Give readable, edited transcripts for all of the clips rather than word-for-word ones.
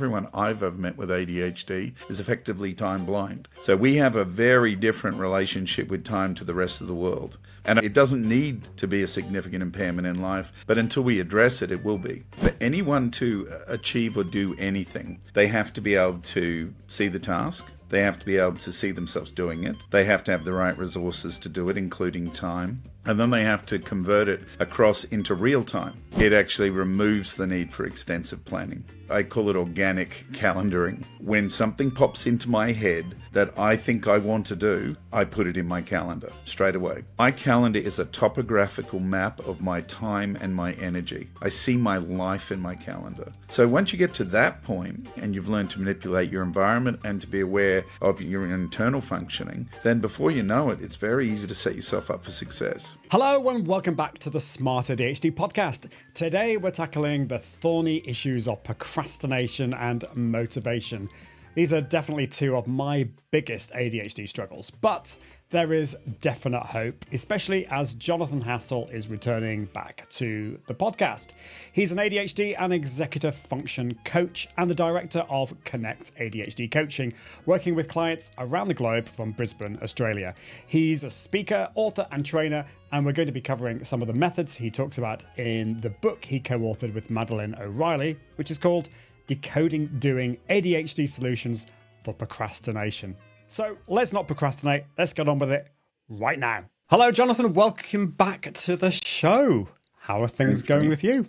everyone I've ever met with ADHD is effectively time blind. So we have a very different relationship with time to the rest of the world. And it doesn't need to be a significant impairment in life, but until we address it, it will be. For anyone to achieve or do anything, they have to be able to see the task. They have to be able to see themselves doing it. They have to have the right resources to do it, including time. And then they have to convert it across into real time. It actually removes the need for extensive planning. I call it organic calendaring. When something pops into my head that I think I want to do, I put it in my calendar straight away. My calendar is a topographical map of my time and my energy. I see my life in my calendar. So once you get to that point and you've learned to manipulate your environment and to be aware of your internal functioning, then before you know it, it's very easy to set yourself up for success. Hello and welcome back to the Smart ADHD Podcast. Today we're tackling the thorny issues of procrastination and motivation. These are definitely two of my biggest ADHD struggles, but there is definite hope, especially as Jonathan Hassall is returning back to the podcast. He's an ADHD and executive function coach and the director of Connect ADHD Coaching, working with clients around the globe from Brisbane, Australia. He's a speaker, author, and trainer, and we're going to be covering some of the methods he talks about in the book he co-authored with Madeline O'Reilly, which is called Decoding Doing, ADHD Solutions for Procrastination. So let's not procrastinate. Let's get on with it right now. Hello, Jonathan. Welcome back to the show. How are things going with you?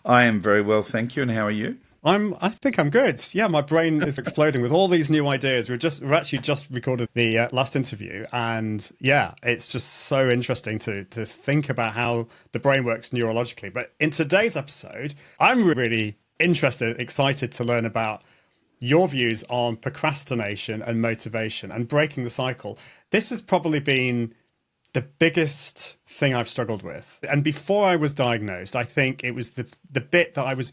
I am very well, thank you. And how are you? I think I'm good. Yeah, my brain is exploding with all these new ideas. We're actually just recorded the last interview, and yeah, it's just so interesting to think about how the brain works neurologically. But in today's episode, I'm really interested, excited to learn about your views on procrastination and motivation and breaking the cycle. This has probably been the biggest thing I've struggled with. And before I was diagnosed, I think it was the bit that I was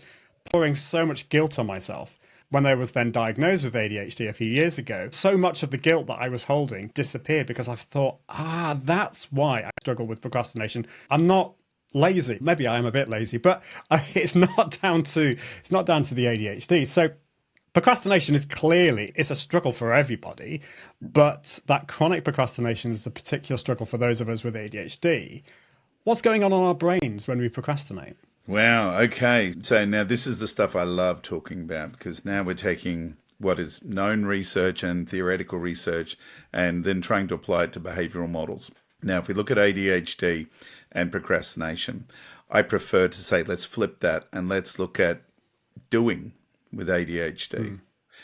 pouring so much guilt on myself. When I was then diagnosed with ADHD a few years ago, so much of the guilt that I was holding disappeared because I thought, that's why I struggle with procrastination. I'm not lazy. Maybe I am a bit lazy, but it's not down to the ADHD. So procrastination it's a struggle for everybody, but that chronic procrastination is a particular struggle for those of us with ADHD. What's going on in our brains when we procrastinate? Wow, okay. So now this is the stuff I love talking about, because now we're taking what is known research and theoretical research and then trying to apply it to behavioral models. Now, if we look at ADHD and procrastination, I prefer to say let's flip that and let's look at doing with ADHD.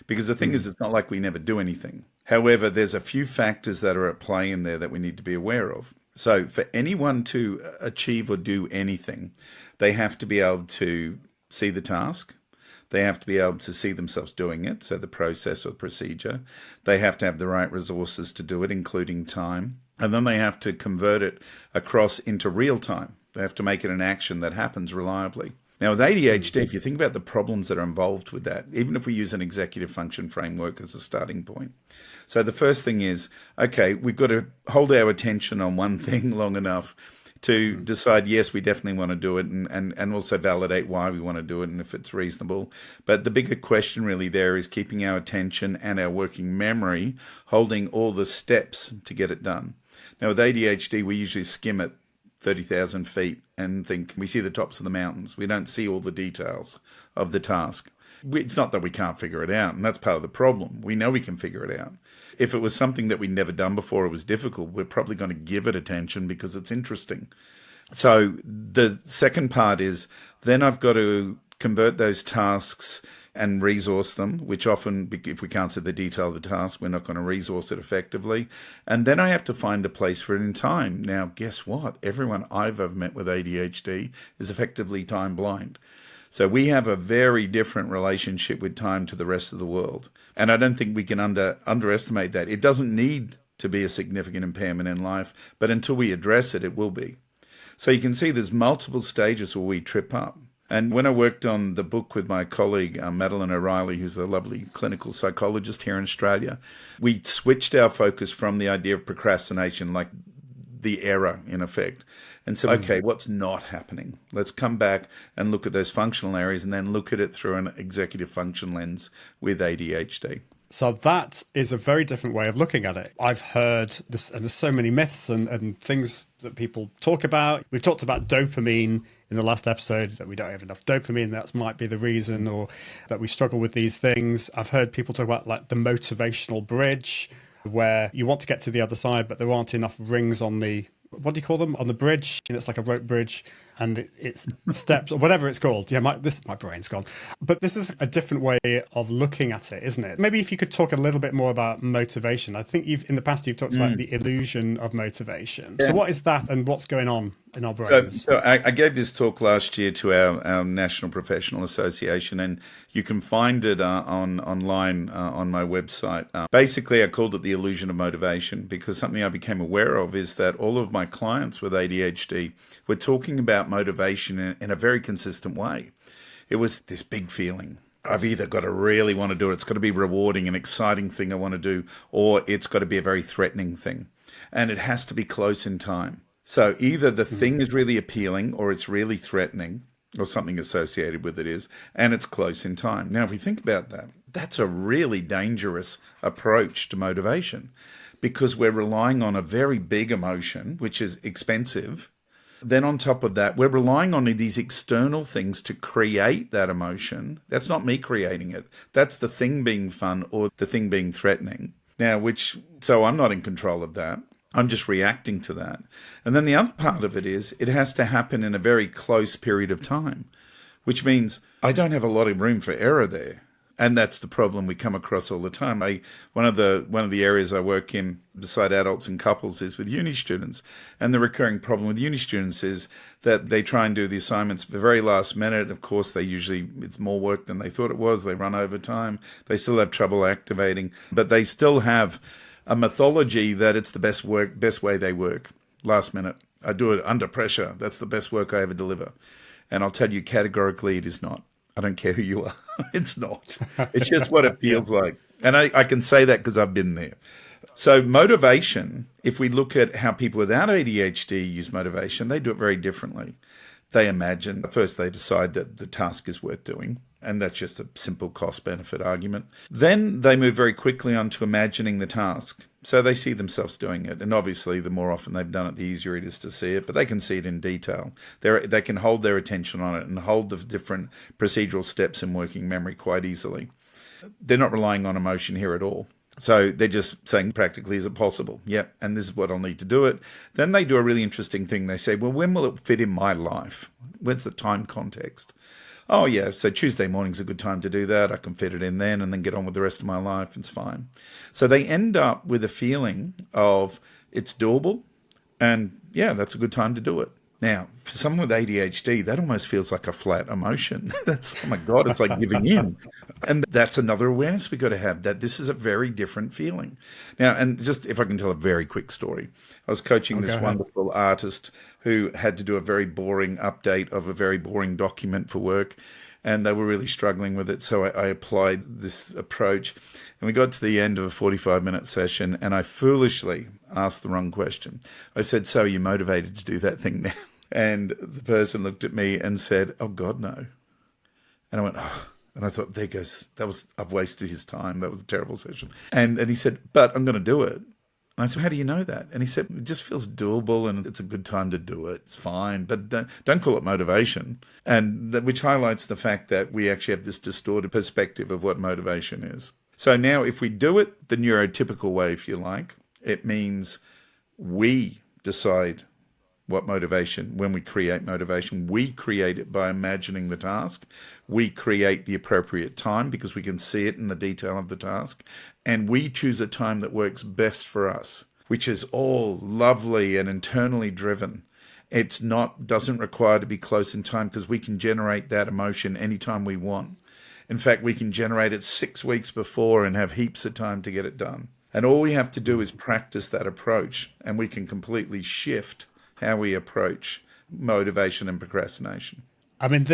Because the thing is, it's not like we never do anything. However, there's a few factors that are at play in there that we need to be aware of. So for anyone to achieve or do anything, they have to be able to see the task. They have to be able to see themselves doing it, so the process or the procedure. They have to have the right resources to do it, including time. And then they have to convert it across into real time. They have to make it an action that happens reliably. Now, with ADHD, if you think about the problems that are involved with that, even if we use an executive function framework as a starting point. So the first thing is, okay, we've got to hold our attention on one thing long enough to decide, yes, we definitely want to do it, and also validate why we want to do it and if it's reasonable. But the bigger question really there is keeping our attention and our working memory, holding all the steps to get it done. Now, with ADHD, we usually skim at 30,000 feet and think we see the tops of the mountains. We don't see all the details of the task. It's not that we can't figure it out, and that's part of the problem. We know we can figure it out. If it was something that we'd never done before, it was difficult, we're probably going to give it attention because it's interesting. So the second part is then I've got to convert those tasks and resource them, which often, if we can't see the detail of the task, we're not going to resource it effectively. And then I have to find a place for it in time. Now, guess what? Everyone I've ever met with ADHD is effectively time blind. So we have a very different relationship with time to the rest of the world. And I don't think we can underestimate that. It doesn't need to be a significant impairment in life, but until we address it, it will be. So you can see there's multiple stages where we trip up. And when I worked on the book with my colleague, Madeline O'Reilly, who's a lovely clinical psychologist here in Australia, we switched our focus from the idea of procrastination, like the error in effect. And so, okay, what's not happening? Let's come back and look at those functional areas and then look at it through an executive function lens with ADHD. So that is a very different way of looking at it. I've heard this, and there's so many myths and things that people talk about. We've talked about dopamine in the last episode, that we don't have enough dopamine. That might be the reason, or that we struggle with these things. I've heard people talk about like the motivational bridge, where you want to get to the other side, but there aren't enough rings on the, what do you call them? On the bridge. And it's like a rope bridge, and it's steps or whatever it's called. Yeah, my brain's gone. But this is a different way of looking at it, isn't it? Maybe if you could talk a little bit more about motivation. I think in the past you've talked about the illusion of motivation. Yeah. So what is that, and what's going on in our brains? So I gave this talk last year to our National Professional Association, and you can find it online on my website. Basically, I called it the illusion of motivation, because something I became aware of is that all of my clients with ADHD were talking about motivation in a very consistent way. It was this big feeling. I've either got to really want to do it, it's got to be rewarding, an exciting thing I want to do, or it's got to be a very threatening thing. And it has to be close in time. So either the thing is really appealing, or it's really threatening, or something associated with it is, and it's close in time. Now, if we think about that, that's a really dangerous approach to motivation, because we're relying on a very big emotion, which is expensive. Then on top of that, we're relying on these external things to create that emotion. That's not me creating it. That's the thing being fun or the thing being threatening. Now, so I'm not in control of that. I'm just reacting to that. And then the other part of it is it has to happen in a very close period of time, which means I don't have a lot of room for error there. And that's the problem we come across all the time. One of the areas I work in beside adults and couples is with uni students. And the recurring problem with uni students is that they try and do the assignments at the very last minute. Of course, it's more work than they thought it was. They run over time. They still have trouble activating, but they still have a mythology that it's the best way they work. Last minute. I do it under pressure. That's the best work I ever deliver. And I'll tell you categorically, it is not. I don't care who you are. It's not. It's just what it feels like. And I can say that because I've been there. So motivation, if we look at how people without ADHD use motivation, they do it very differently. They imagine, first they decide that the task is worth doing, and that's just a simple cost-benefit argument. Then they move very quickly on to imagining the task. So they see themselves doing it. And obviously, the more often they've done it, the easier it is to see it. But they can see it in detail. They can hold their attention on it and hold the different procedural steps in working memory quite easily. They're not relying on emotion here at all. So they're just saying, practically, is it possible? Yep, and this is what I'll need to do it. Then they do a really interesting thing. They say, well, when will it fit in my life? When's the time context? Oh, yeah, so Tuesday morning's a good time to do that. I can fit it in then and then get on with the rest of my life. It's fine. So they end up with a feeling of it's doable and, yeah, that's a good time to do it. Now, for someone with ADHD, that almost feels like a flat emotion. That's, oh my God, it's like giving in. And that's another awareness we got to have, that this is a very different feeling. Now, and just if I can tell a very quick story, I was coaching this wonderful artist who had to do a very boring update of a very boring document for work, and they were really struggling with it. So I applied this approach, and we got to the end of a 45-minute session, and I foolishly asked the wrong question. I said, so are you motivated to do that thing now? And the person looked at me and said, oh, God, no. And I went, oh. And I thought, there goes, I've wasted his time. That was a terrible session. And he said, but I'm going to do it. And I said, how do you know that? And he said, it just feels doable and it's a good time to do it. It's fine, but don't call it motivation. And which highlights the fact that we actually have this distorted perspective of what motivation is. So now if we do it the neurotypical way, if you like, it means we decide what motivation, when we create motivation, we create it by imagining the task. We create the appropriate time because we can see it in the detail of the task. And we choose a time that works best for us, which is all lovely and internally driven. Doesn't require to be close in time because we can generate that emotion anytime we want. In fact, we can generate it 6 weeks before and have heaps of time to get it done. And all we have to do is practice that approach, and we can completely shift how we approach motivation and procrastination. I mean,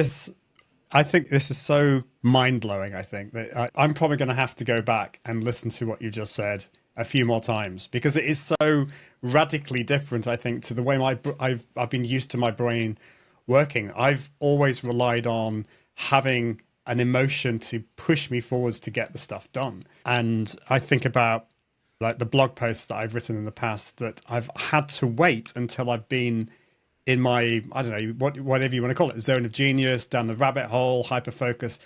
I think this is so mind-blowing, I think, that I'm probably going to have to go back and listen to what you just said a few more times, because it is so radically different, I think, to the way I've been used to my brain working. I've always relied on having an emotion to push me forwards to get the stuff done. And I think about like the blog posts that I've written in the past that I've had to wait until I've been in my, I don't know, whatever you want to call it, zone of genius, down the rabbit hole, hyperfocus.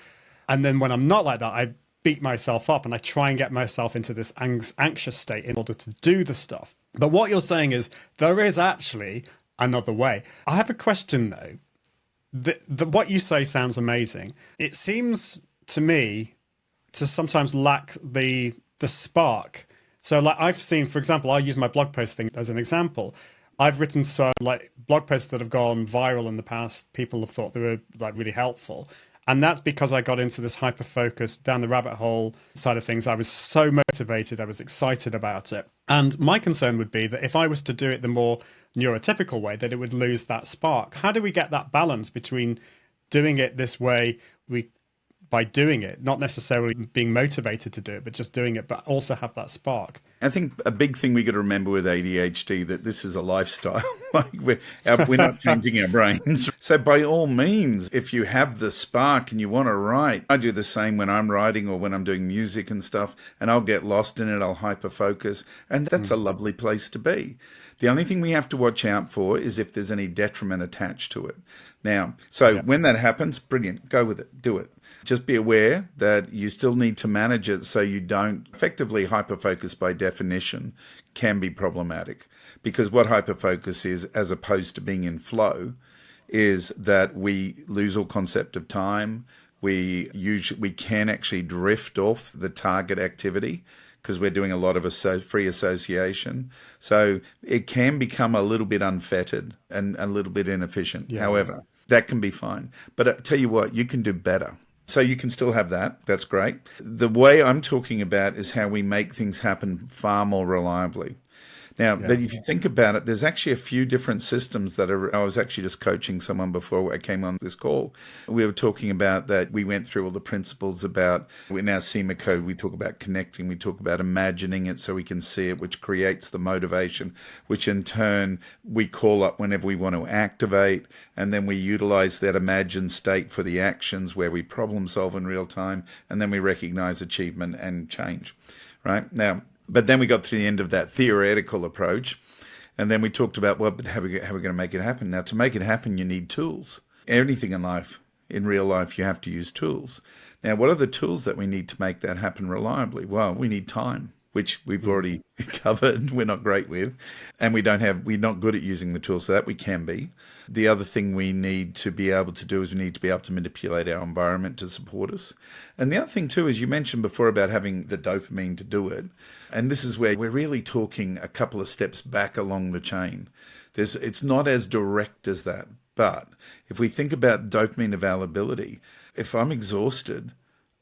And then when I'm not like that, I beat myself up and I try and get myself into this anxious state in order to do the stuff. But what you're saying is there is actually another way. I have a question though. What you say sounds amazing. It seems to me to sometimes lack the spark. So like I've seen, for example, I'll use my blog post thing as an example. I've written some like blog posts that have gone viral in the past. People have thought they were like really helpful. And that's because I got into this hyper focus down the rabbit hole side of things. I was so motivated. I was excited about it. And my concern would be that if I was to do it the more neurotypical way, that it would lose that spark. How do we get that balance between doing it this way, by doing it, not necessarily being motivated to do it, but just doing it, but also have that spark? I think a big thing we got to remember with ADHD that this is a lifestyle. Like we're not changing our brains. So by all means, if you have the spark and you want to write, I do the same when I'm writing or when I'm doing music and stuff, and I'll get lost in it. I'll hyper focus, and that's a lovely place to be. The only thing we have to watch out for is if there's any detriment attached to it. Now, so when that happens, brilliant, go with it, do it. Just be aware that you still need to manage it so you don't effectively hyperfocus by definition can be problematic. Because what hyperfocus is, as opposed to being in flow, is that we lose all concept of time. We can actually drift off the target activity because we're doing a lot of free association. So it can become a little bit unfettered and a little bit inefficient. Yeah. However, that can be fine. But I tell you what, you can do better. So you can still have that. That's great. The way I'm talking about is how we make things happen far more reliably. Now, but if you think about it, there's actually a few different systems that are. I was actually just coaching someone before I came on this call. We were talking about that. We went through all the principles about, in our CIMAA code, we talk about connecting, we talk about imagining it so we can see it, which creates the motivation, which in turn we call up whenever we want to activate. And then we utilize that imagined state for the actions where we problem solve in real time. And then we recognize achievement and change, right? Now, but then we got to the end of that theoretical approach, and then we talked about, well, but how are we going to make it happen? Now, to make it happen, you need tools. Anything in life, in real life, you have to use tools. Now, what are the tools that we need to make that happen reliably? Well, we need time, which we've already covered. We're not great with, and we're not good at using the tools, so that we can be. The other thing we need to be able to do is we need to be able to manipulate our environment to support us. And the other thing too is you mentioned before about having the dopamine to do it. And this is where we're really talking a couple of steps back along the chain. It's not as direct as that. But if we think about dopamine availability, if I'm exhausted,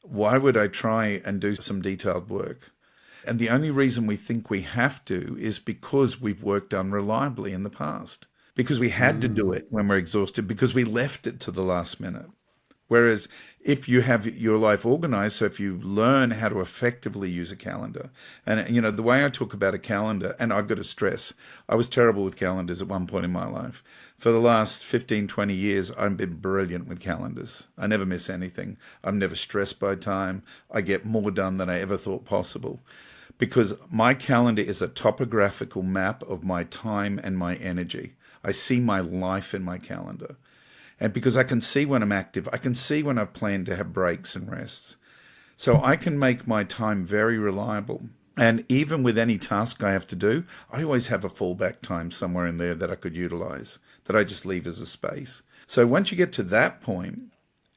why would I try and do some detailed work? And the only reason we think we have to is because we've worked unreliably in the past. Because we had to do it when we're exhausted, because we left it to the last minute. Whereas if you have your life organized, so if you learn how to effectively use a calendar, and you know, the way I talk about a calendar, and I've got to stress, I was terrible with calendars at one point in my life. For the last 15, 20 years, I've been brilliant with calendars. I never miss anything. I'm never stressed by time. I get more done than I ever thought possible. Because my calendar is a topographical map of my time and my energy. I see my life in my calendar. And because I can see when I'm active, I can see when I've planned to have breaks and rests. So I can make my time very reliable. And even with any task I have to do, I always have a fallback time somewhere in there that I could utilize, that I just leave as a space. So once you get to that point,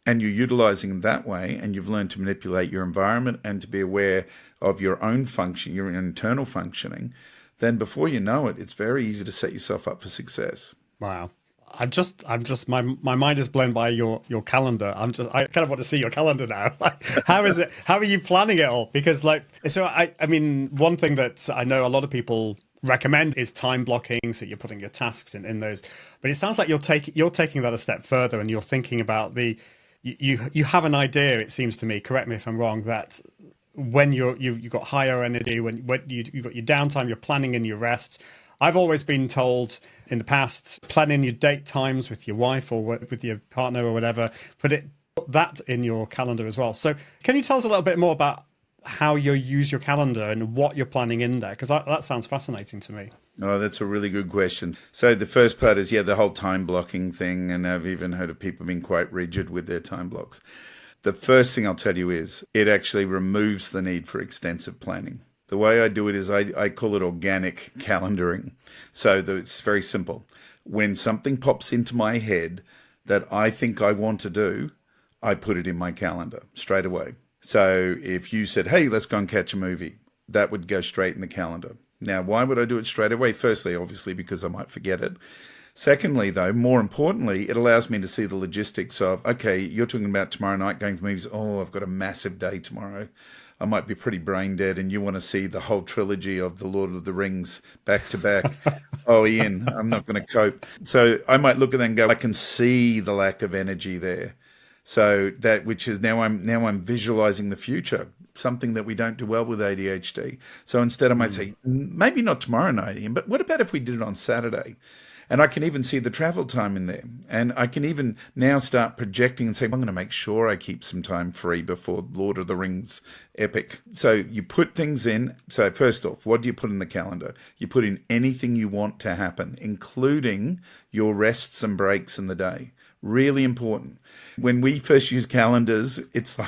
and you're utilizing that way, and you've learned to manipulate your environment and to be aware of your own function, your internal functioning, then before you know it, it's very easy to set yourself up for success. Wow. My mind is blown by your calendar. I kind of want to see your calendar now. Like, how is it? How are you planning it all? Because I mean, one thing that I know a lot of people recommend is time blocking. So you're putting your tasks in those, but it sounds like you're taking that a step further, and you're thinking about you have an idea. It seems to me, correct me if I'm wrong, that when you've got higher energy, when you've got your downtime, you're planning in your rests. I've always been told in the past, plan in your date times with your wife or with your partner or whatever, put that in your calendar as well. So can you tell us a little bit more about how you use your calendar and what you're planning in there? Because that sounds fascinating to me. Oh, that's a really good question. So the first part is, the whole time blocking thing. And I've even heard of people being quite rigid with their time blocks. The first thing I'll tell you is it actually removes the need for extensive planning. The way I do it is I call it organic calendaring. So it's very simple. When something pops into my head that I think I want to do, I put it in my calendar straight away. So if you said, hey, let's go and catch a movie, that would go straight in the calendar. Now, why would I do it straight away? Firstly, obviously, because I might forget it. Secondly, though, more importantly, it allows me to see the logistics of, okay, you're talking about tomorrow night going to movies. Oh, I've got a massive day tomorrow. I might be pretty brain dead and you want to see the whole trilogy of The Lord of the Rings back to back. Oh, Ian, I'm not going to cope. So I might look at that and go, I can see the lack of energy there. So that, which is now I'm visualizing the future, something that we don't do well with ADHD. So instead I might say, maybe not tomorrow night, Ian, but what about if we did it on Saturday? And I can even see the travel time in there. And I can even now start projecting and say, I'm going to make sure I keep some time free before Lord of the Rings epic. So you put things in. So first off, what do you put in the calendar? You put in anything you want to happen, including your rests and breaks in the day. Really important. When we first use calendars, it's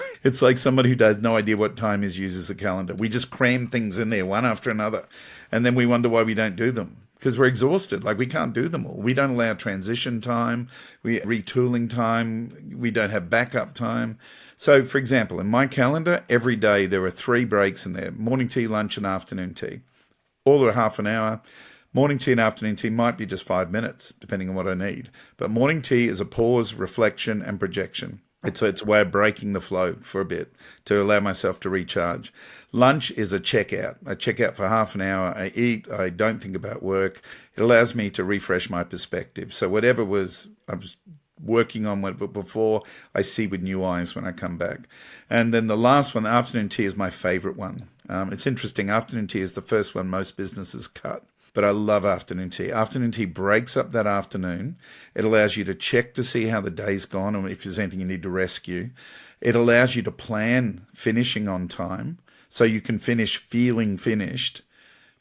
like somebody who has no idea what time is uses a calendar. We just cram things in there one after another. And then we wonder why we don't do them. Because we're exhausted. Like, we can't do them all. We don't allow transition time, retooling time, we don't have backup time. So, for example, in my calendar, every day there are 3 breaks in there: morning tea, lunch, and afternoon tea. All are half an hour. Morning tea and afternoon tea might be just 5 minutes, depending on what I need. But morning tea is a pause, reflection, and projection. It's a way of breaking the flow for a bit to allow myself to recharge. Lunch is a checkout. I check out for half an hour. I eat. I don't think about work. It allows me to refresh my perspective. So whatever I was working on before, I see with new eyes when I come back. And then the last one, the afternoon tea, is my favorite one. It's interesting. Afternoon tea is the first one most businesses cut. But I love afternoon tea. Afternoon tea breaks up that afternoon. It allows you to check to see how the day's gone or if there's anything you need to rescue. It allows you to plan finishing on time so you can finish feeling finished,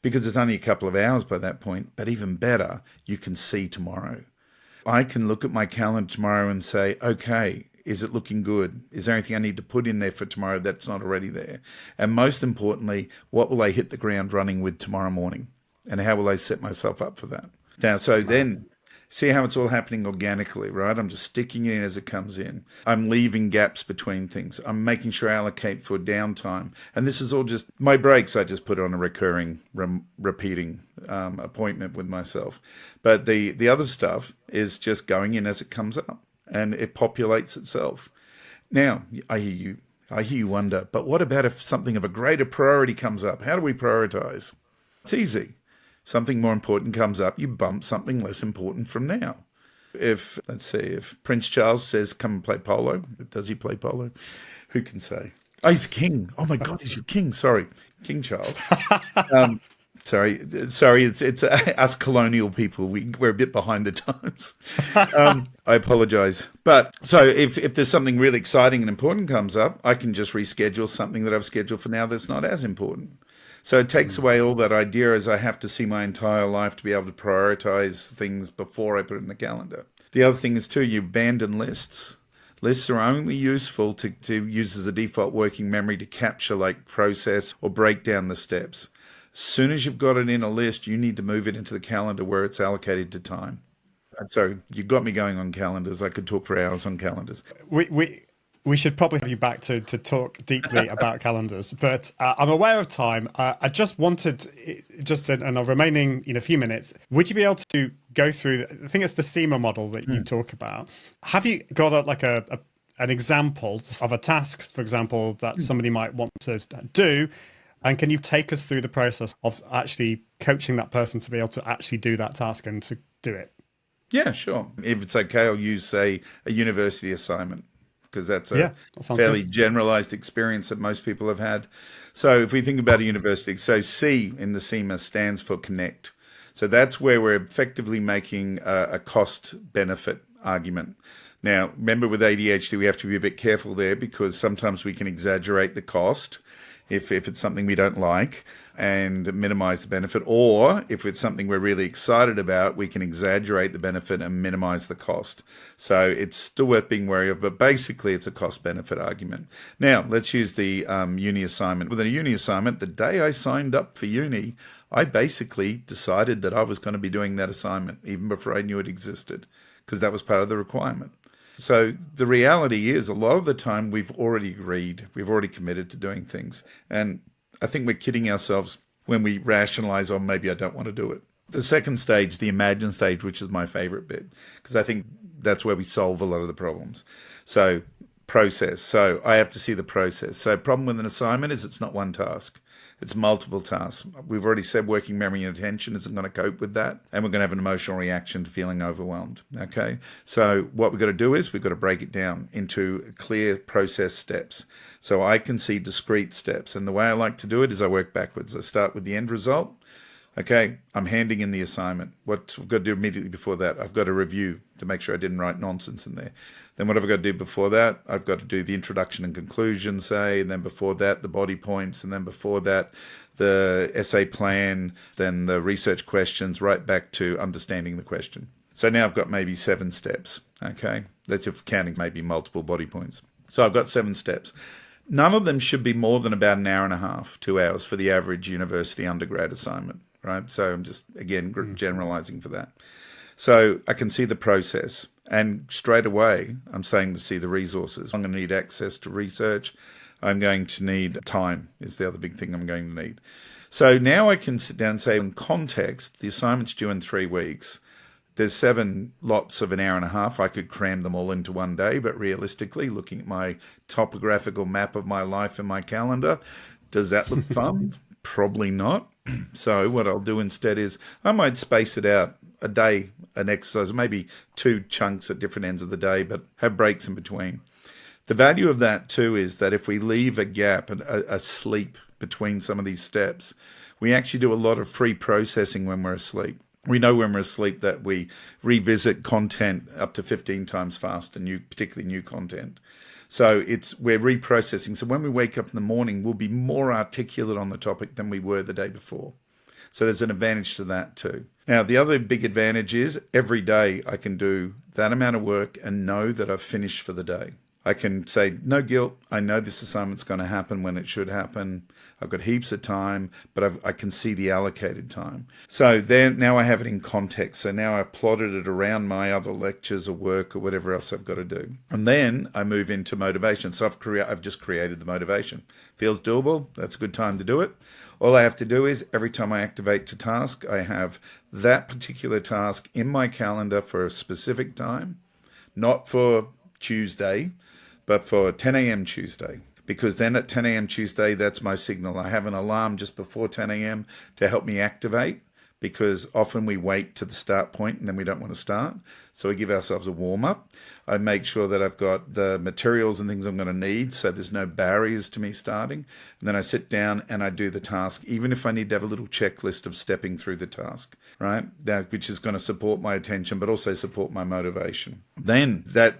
because it's only a couple of hours by that point. But even better, you can see tomorrow. I can look at my calendar tomorrow and say, okay, is it looking good? Is there anything I need to put in there for tomorrow that's not already there? And most importantly, what will I hit the ground running with tomorrow morning? And how will I set myself up for that? Now, so then see how it's all happening organically, right? I'm just sticking it in as it comes in. I'm leaving gaps between things. I'm making sure I allocate for downtime. And this is all just my breaks. I just put on a recurring, repeating appointment with myself. But the other stuff is just going in as it comes up, and it populates itself. Now, I hear you wonder, but what about if something of a greater priority comes up? How do we prioritize? It's easy. Something more important comes up, you bump something less important from now. If Prince Charles says, come and play polo, does he play polo? Who can say? Oh, he's king. Oh my God, he's your king. Sorry, King Charles. Sorry, it's us colonial people. We're a bit behind the times. I apologize. But so if there's something really exciting and important comes up, I can just reschedule something that I've scheduled for now that's not as important. So it takes away all that idea as I have to see my entire life to be able to prioritize things before I put it in the calendar. The other thing is, too, you abandon lists. Lists are only useful to use as a default working memory to capture, like, process or break down the steps. As soon as you've got it in a list, you need to move it into the calendar where it's allocated to time. Sorry, you got me going on calendars. I could talk for hours on calendars. We should probably have you back to talk deeply about calendars, but I'm aware of time. I just wanted, in our remaining few minutes, would you be able to go through, I think it's the CIMAA model that you talk about. Have you got an example of a task, for example, that somebody might want to do? And can you take us through the process of actually coaching that person to be able to actually do that task and to do it? Yeah, sure. If it's okay, I'll use, say, a university assignment, because that's a fairly generalized experience that most people have had. So if we think about a university, so C in the CIMAA stands for connect. So that's where we're effectively making a cost-benefit argument. Now, remember with ADHD, we have to be a bit careful there because sometimes we can exaggerate the cost if it's something we don't like and minimize the benefit. Or if it's something we're really excited about, we can exaggerate the benefit and minimize the cost. So it's still worth being wary of, but basically it's a cost-benefit argument. Now, let's use the uni assignment. With a uni assignment, the day I signed up for uni, I basically decided that I was going to be doing that assignment even before I knew it existed because that was part of the requirement. So the reality is a lot of the time we've already agreed, we've already committed to doing things. And I think we're kidding ourselves when we rationalize, oh, maybe I don't want to do it. The second stage, the imagine stage, which is my favorite bit, because I think that's where we solve a lot of the problems. So process. So I have to see the process. So problem with an assignment is it's not one task. It's multiple tasks. We've already said working memory and attention isn't going to cope with that. And we're going to have an emotional reaction to feeling overwhelmed. Okay. So what we've got to do is we've got to break it down into clear process steps. So I can see discrete steps. And the way I like to do it is I work backwards. I start with the end result. Okay, I'm handing in the assignment. What I've got to do immediately before that, I've got to review to make sure I didn't write nonsense in there. Then what have I got to do before that? I've got to do the introduction and conclusion, say, and then before that, the body points, and then before that, the essay plan, then the research questions, right back to understanding the question. So now I've got maybe 7 steps, okay? That's if counting maybe multiple body points. So I've got 7 steps. None of them should be more than about an hour and a half, 2 hours for the average university undergrad assignment. Right. So I'm just, again, generalizing for that. So I can see the process and straight away I'm starting to see the resources. I'm going to need access to research. I'm going to need time is the other big thing I'm going to need. So now I can sit down and say in context, the assignment's due in 3 weeks. There's 7 lots of an hour and a half. I could cram them all into one day, but realistically, looking at my topographical map of my life and my calendar, does that look fun? Probably not. So what I'll do instead is I might space it out a day, an exercise, maybe 2 chunks at different ends of the day, but have breaks in between. The value of that too is that if we leave a gap, a sleep between some of these steps, we actually do a lot of free processing when we're asleep. We know when we're asleep that we revisit content up to 15 times faster, particularly new content. So we're reprocessing. So when we wake up in the morning, we'll be more articulate on the topic than we were the day before. So there's an advantage to that too. Now, the other big advantage is every day I can do that amount of work and know that I've finished for the day. I can say, no guilt. I know this assignment's going to happen when it should happen. I've got heaps of time, but I can see the allocated time. So now I have it in context. So now I've plotted it around my other lectures or work or whatever else I've got to do. And then I move into motivation. So I've just created the motivation. Feels doable. That's a good time to do it. All I have to do is every time I activate to task, I have that particular task in my calendar for a specific time, not for Tuesday, but for 10 a.m. Tuesday, because then at 10 a.m. Tuesday, that's my signal. I have an alarm just before 10 a.m. to help me activate, because often we wait to the start point and then we don't want to start. So we give ourselves a warm-up. I make sure that I've got the materials and things I'm going to need, so there's no barriers to me starting. And then I sit down and I do the task, even if I need to have a little checklist of stepping through the task, right? Which is going to support my attention, but also support my motivation.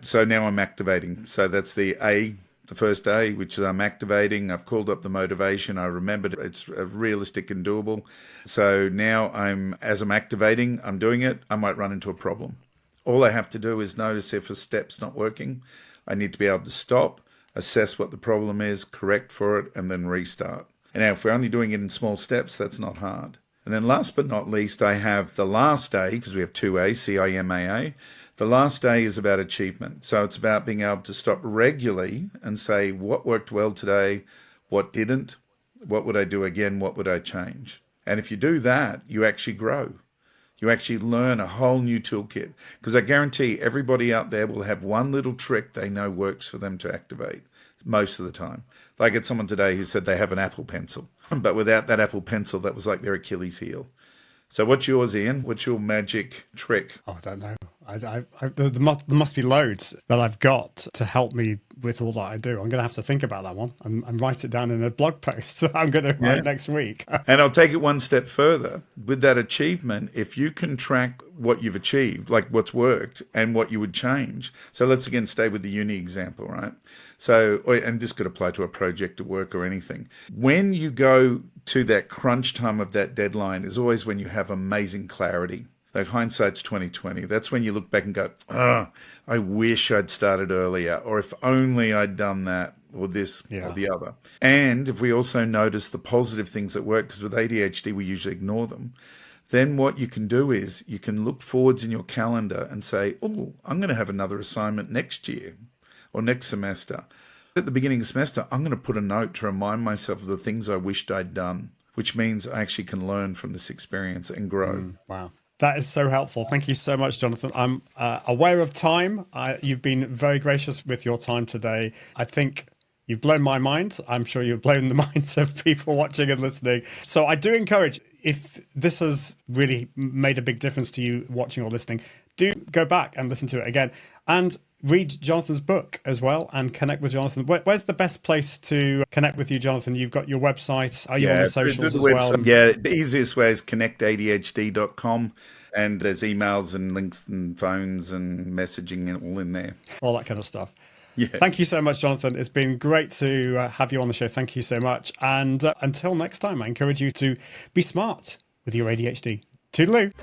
So now I'm activating. So that's the first day, which is I'm activating. I've called up the motivation. I remembered it's realistic and doable. So now as I'm activating, I'm doing it. I might run into a problem. All I have to do is notice if a step's not working. I need to be able to stop, assess what the problem is, correct for it, and then restart. And now if we're only doing it in small steps, that's not hard. And then last but not least, I have the last day, because we have 2A, CIMAA. The last day is about achievement. So it's about being able to stop regularly and say, what worked well today, what didn't, what would I do again, what would I change? And if you do that, you actually grow. You actually learn a whole new toolkit, because I guarantee everybody out there will have one little trick they know works for them to activate most of the time. Like I had someone today who said they have an Apple Pencil, but without that Apple Pencil, that was like their Achilles heel. So what's yours, Ian? What's your magic trick? Oh, I don't know. There must be loads that I've got to help me with all that I do. I'm going to have to think about that one and write it down in a blog post that I'm going to write next week. And I'll take it one step further. With that achievement, if you can track what you've achieved, like what's worked and what you would change. So let's again stay with the uni example, right? So, and this could apply to a project at work or anything. When you go to that crunch time of that deadline is always when you have amazing clarity. Like hindsight's 2020. That's when you look back and go, oh, I wish I'd started earlier, or if only I'd done that, or this, or the other. And if we also notice the positive things that work, because with ADHD we usually ignore them, then what you can do is you can look forwards in your calendar and say, oh, I'm going to have another assignment next year or next semester. At the beginning of the semester, I'm going to put a note to remind myself of the things I wished I'd done, which means I actually can learn from this experience and grow. Wow. That is so helpful. Thank you so much, Jonathan. I'm aware of time. You've been very gracious with your time today. I think you've blown my mind. I'm sure you've blown the minds of people watching and listening. So I do encourage, if this has really made a big difference to you watching or listening, do go back and listen to it again. And read Jonathan's book as well and connect with Jonathan. Where's the best place to connect with you, Jonathan? You've got your website. Are you on the socials as well? Yeah, the easiest way is connectadhd.com. And there's emails and links and phones and messaging and all in there. All that kind of stuff. Yeah. Thank you so much, Jonathan. It's been great to have you on the show. Thank you so much. And until next time, I encourage you to be smart with your ADHD. Toodaloo.